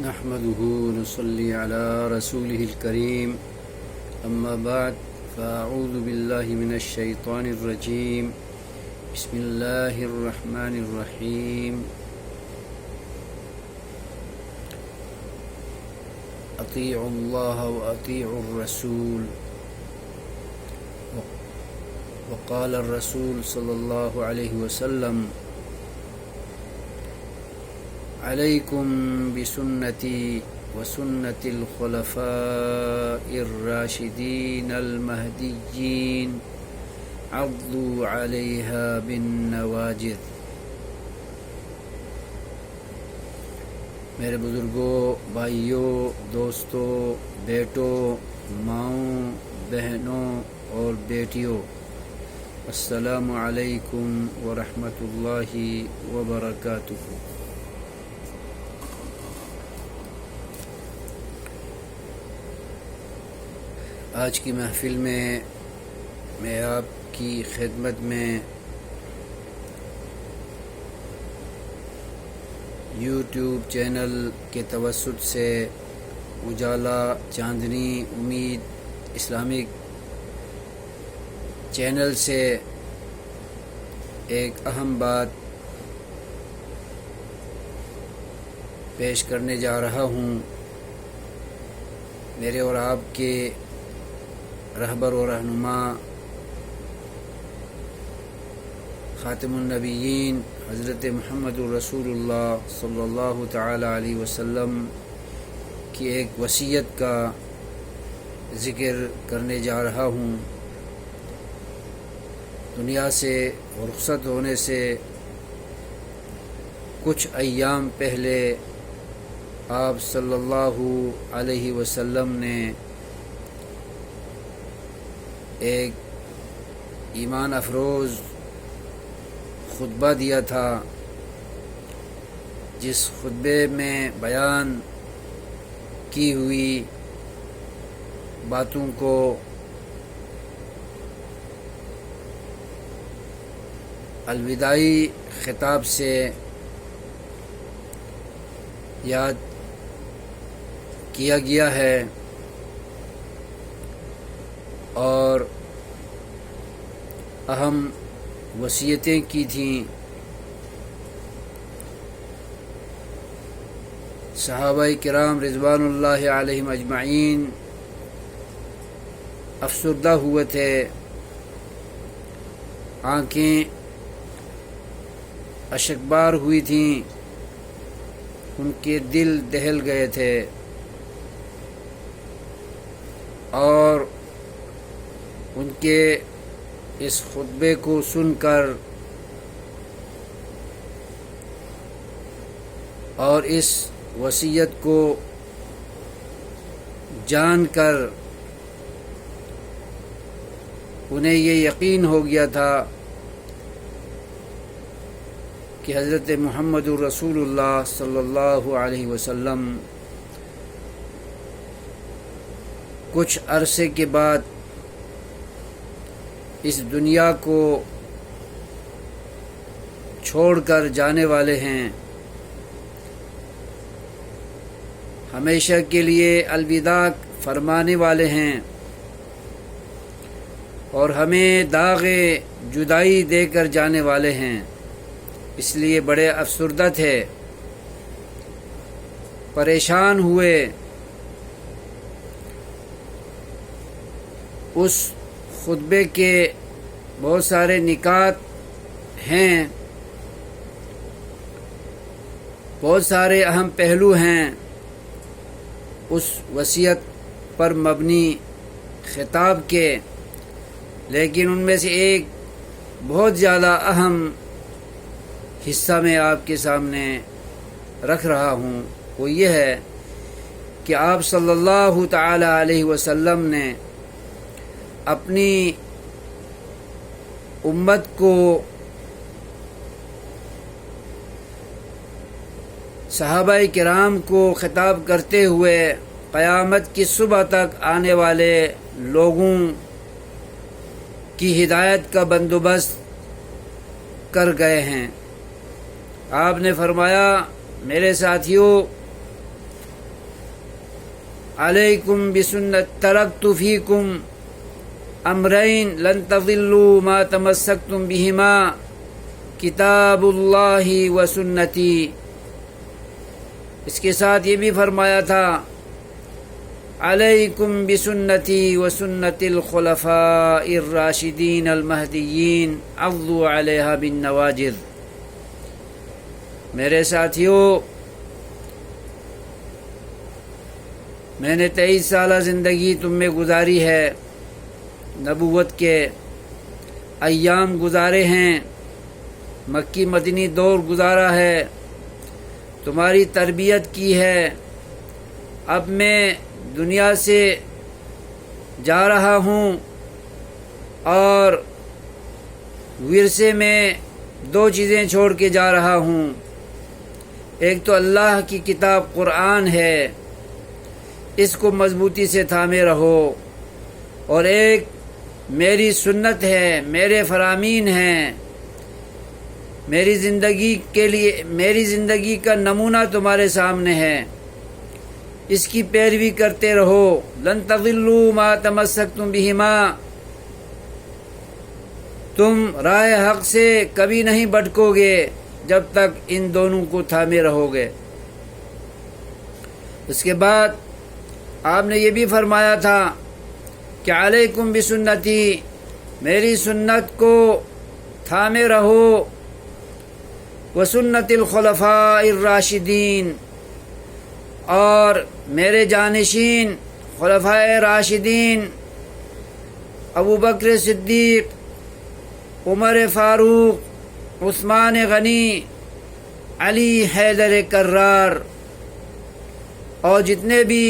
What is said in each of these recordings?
نحمده ونصلي على رسوله الكريم أما بعد فأعوذ بالله من الشيطان الرجيم بسم الله الرحمن الرحيم أطيعوا الله وأطيعوا الرسول وقال الرسول صلى الله عليه وسلم عليكم بسنتي وسنة الخلفاء الراشدين المهديين عضوا عليها بالنواجذ۔ میرے بزرگوں، بھائیوں، دوستوں، بیٹوں، ماؤں، بہنوں اور بیٹیوں، السلام علیکم ورحمۃ اللہ وبرکاتہ۔ آج کی محفل میں آپ کی خدمت میں یوٹیوب چینل کے توسط سے اجالا چاندنی امید اسلامک چینل سے ایک اہم بات پیش کرنے جا رہا ہوں۔ میرے اور آپ کے رہبر و رہنما خاتم النبیین حضرت محمد رسول اللہ صلی اللہ تعالی علیہ وسلم کی ایک وصیت کا ذکر کرنے جا رہا ہوں۔ دنیا سے رخصت ہونے سے کچھ ایام پہلے آپ صلی اللہ علیہ وسلم نے ایک ایمان افروز خطبہ دیا تھا، جس خطبے میں بیان کی ہوئی باتوں کو الوداعی خطاب سے یاد کیا گیا ہے اور اہم وصیتیں کی تھیں۔ صحابہ کرام رضوان اللہ علیہم اجمعین افسردہ ہوئے تھے، آنکھیں اشکبار ہوئی تھیں، ان کے دل دہل گئے تھے، اور ان کے اس خطبے کو سن کر اور اس وصیت کو جان کر انہیں یہ یقین ہو گیا تھا کہ حضرت محمد رسول اللہ صلی اللہ علیہ وسلم کچھ عرصے کے بعد اس دنیا کو چھوڑ کر جانے والے ہیں، ہمیشہ کے لیے الوداع فرمانے والے ہیں، اور ہمیں داغ جدائی دے کر جانے والے ہیں۔ اس لیے بڑے افسردہ تھے، پریشان ہوئے۔ اس خطبے کے بہت سارے نکات ہیں، بہت سارے اہم پہلو ہیں اس وصیت پر مبنی خطاب کے، لیکن ان میں سے ایک بہت زیادہ اہم حصہ میں آپ کے سامنے رکھ رہا ہوں۔ وہ یہ ہے کہ آپ صلی اللہ تعالی علیہ وسلم نے اپنی امت کو صحابہ کرام کو خطاب کرتے ہوئے قیامت کی صبح تک آنے والے لوگوں کی ہدایت کا بندوبست کر گئے ہیں۔ آپ نے فرمایا، میرے ساتھیوں، علیکم بسنت ترکت فیکم امرین لن تضلوا ما تمسکتم بہما کتاب اللہ و سنتی۔ اس کے ساتھ یہ بھی فرمایا تھا علیکم بسنتی و سنت الخلفاء الراشدین المہدیین عضوا علیہا بالنواجذ۔ میرے ساتھیو، میں نے 23 سالہ زندگی تم میں گزاری ہے، نبوت کے ایام گزارے ہیں، مکی مدنی دور گزارا ہے، تمہاری تربیت کی ہے۔ اب میں دنیا سے جا رہا ہوں اور ورثے میں 2 چیزیں چھوڑ کے جا رہا ہوں۔ ایک تو اللہ کی کتاب قرآن ہے، اس کو مضبوطی سے تھامے رہو، اور ایک میری سنت ہے، میرے فرامین ہیں، میری زندگی کا نمونہ تمہارے سامنے ہے، اس کی پیروی کرتے رہو۔ لن تضلوا ما تمسکتم بہما، تم راہ حق سے کبھی نہیں بھٹکو گے جب تک ان دونوں کو تھامے رہو گے۔ اس کے بعد آپ نے یہ بھی فرمایا تھا کہ علیکم بسنتی، میری سنت کو تھامے رہو، وسنت الخلفاء الراشدین، اور میرے جانشین خلفاء راشدین ابو بکر صدیق، عمر فاروق، عثمان غنی، علی حیدر کرار، اور جتنے بھی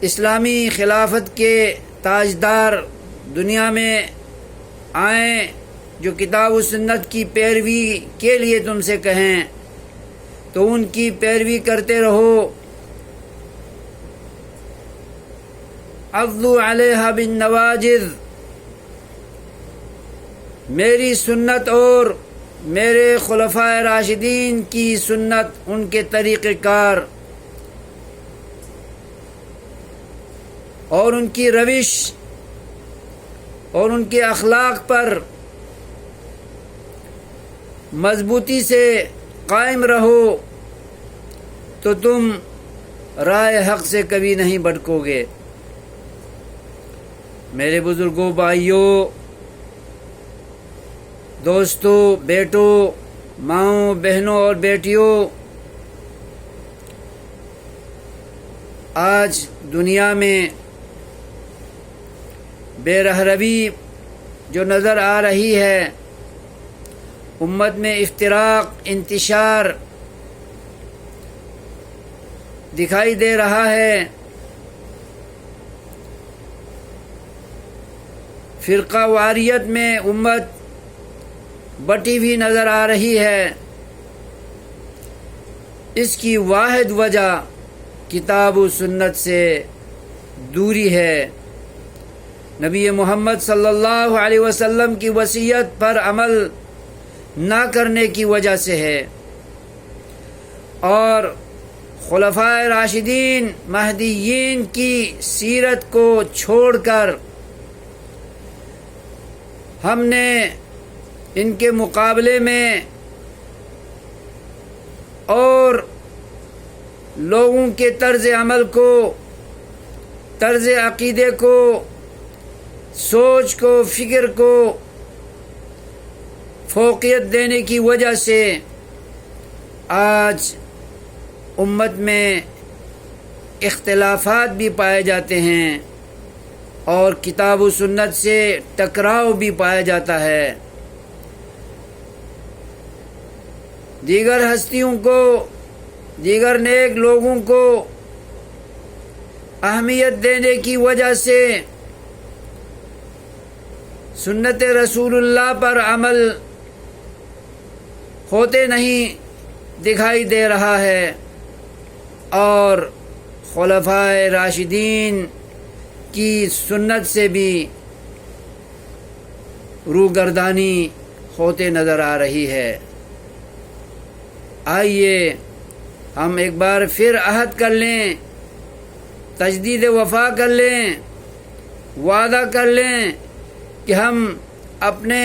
اسلامی خلافت کے تاجدار دنیا میں آئیں جو کتاب و سنت کی پیروی کے لیے تم سے کہیں، تو ان کی پیروی کرتے رہو۔ عضوا علیہا بالنواجذ، میری سنت اور میرے خلفاء راشدین کی سنت، ان کے طریقہ کار اور ان کی روش اور ان کے اخلاق پر مضبوطی سے قائم رہو، تو تم راہ حق سے کبھی نہیں بھٹکو گے۔ میرے بزرگوں، بھائیوں، دوستوں، بیٹوں، ماؤں، بہنوں اور بیٹیوں، آج دنیا میں بے رہروی جو نظر آ رہی ہے، امت میں افتراق، انتشار دکھائی دے رہا ہے، فرقہ واریت میں امت بٹی ہوئی نظر آ رہی ہے۔ اس کی واحد وجہ کتاب و سنت سے دوری ہے، نبی محمد صلی اللہ علیہ وسلم کی وصیت پر عمل نہ کرنے کی وجہ سے ہے، اور خلفائے راشدین مہدیین کی سیرت کو چھوڑ کر ہم نے ان کے مقابلے میں اور لوگوں کے طرز عمل کو، طرز عقیدے کو، سوچ کو، فکر کو فوقیت دینے کی وجہ سے آج امت میں اختلافات بھی پائے جاتے ہیں اور کتاب و سنت سے ٹکراؤ بھی پایا جاتا ہے۔ دیگر ہستیوں کو، دیگر نیک لوگوں کو اہمیت دینے کی وجہ سے سنت رسول اللہ پر عمل ہوتے نہیں دکھائی دے رہا ہے، اور خلفائے راشدین کی سنت سے بھی روگردانی ہوتے نظر آ رہی ہے۔ آئیے ہم ایک بار پھر عہد کر لیں، تجدید وفا کر لیں، وعدہ کر لیں کہ ہم اپنے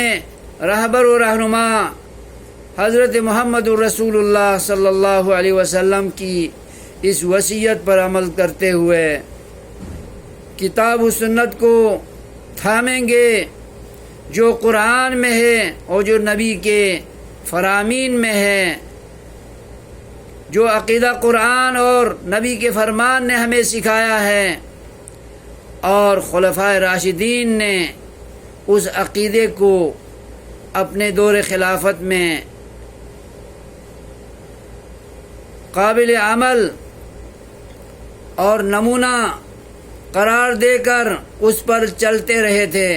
رہبر و رہنما حضرت محمد الرسول اللہ صلی اللہ علیہ وسلم کی اس وصیت پر عمل کرتے ہوئے کتاب و سنت کو تھامیں گے، جو قرآن میں ہے اور جو نبی کے فرامین میں ہے، جو عقیدہ قرآن اور نبی کے فرمان نے ہمیں سکھایا ہے اور خلفائے راشدین نے اس عقیدے کو اپنے دور خلافت میں قابل عمل اور نمونہ قرار دے کر اس پر چلتے رہے تھے۔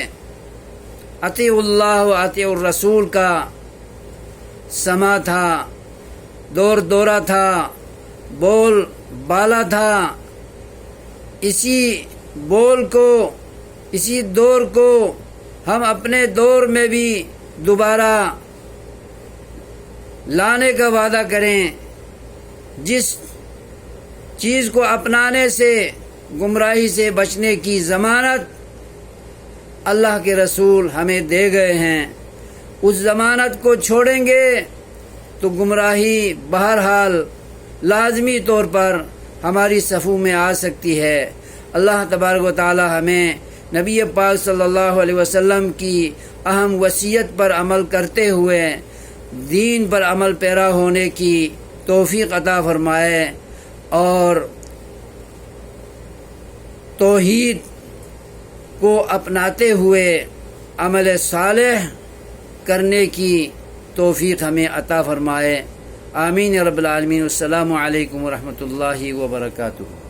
اطیع اللہ و اطیع الرسول کا سما تھا، دور دورہ تھا، بول بالا تھا۔ اسی بول کو، اسی دور کو ہم اپنے دور میں بھی دوبارہ لانے کا وعدہ کریں۔ جس چیز کو اپنانے سے گمراہی سے بچنے کی ضمانت اللہ کے رسول ہمیں دے گئے ہیں، اس ضمانت کو چھوڑیں گے تو گمراہی بہرحال لازمی طور پر ہماری صفوں میں آ سکتی ہے۔ اللہ تبارک و تعالی ہمیں نبی پاک صلی اللہ علیہ وسلم کی اہم وصیت پر عمل کرتے ہوئے دین پر عمل پیرا ہونے کی توفیق عطا فرمائے اور توحید کو اپناتے ہوئے عمل صالح کرنے کی توفیق ہمیں عطا فرمائے۔ آمین یا رب العالمین۔ السلام علیکم ورحمۃ اللہ وبرکاتہ۔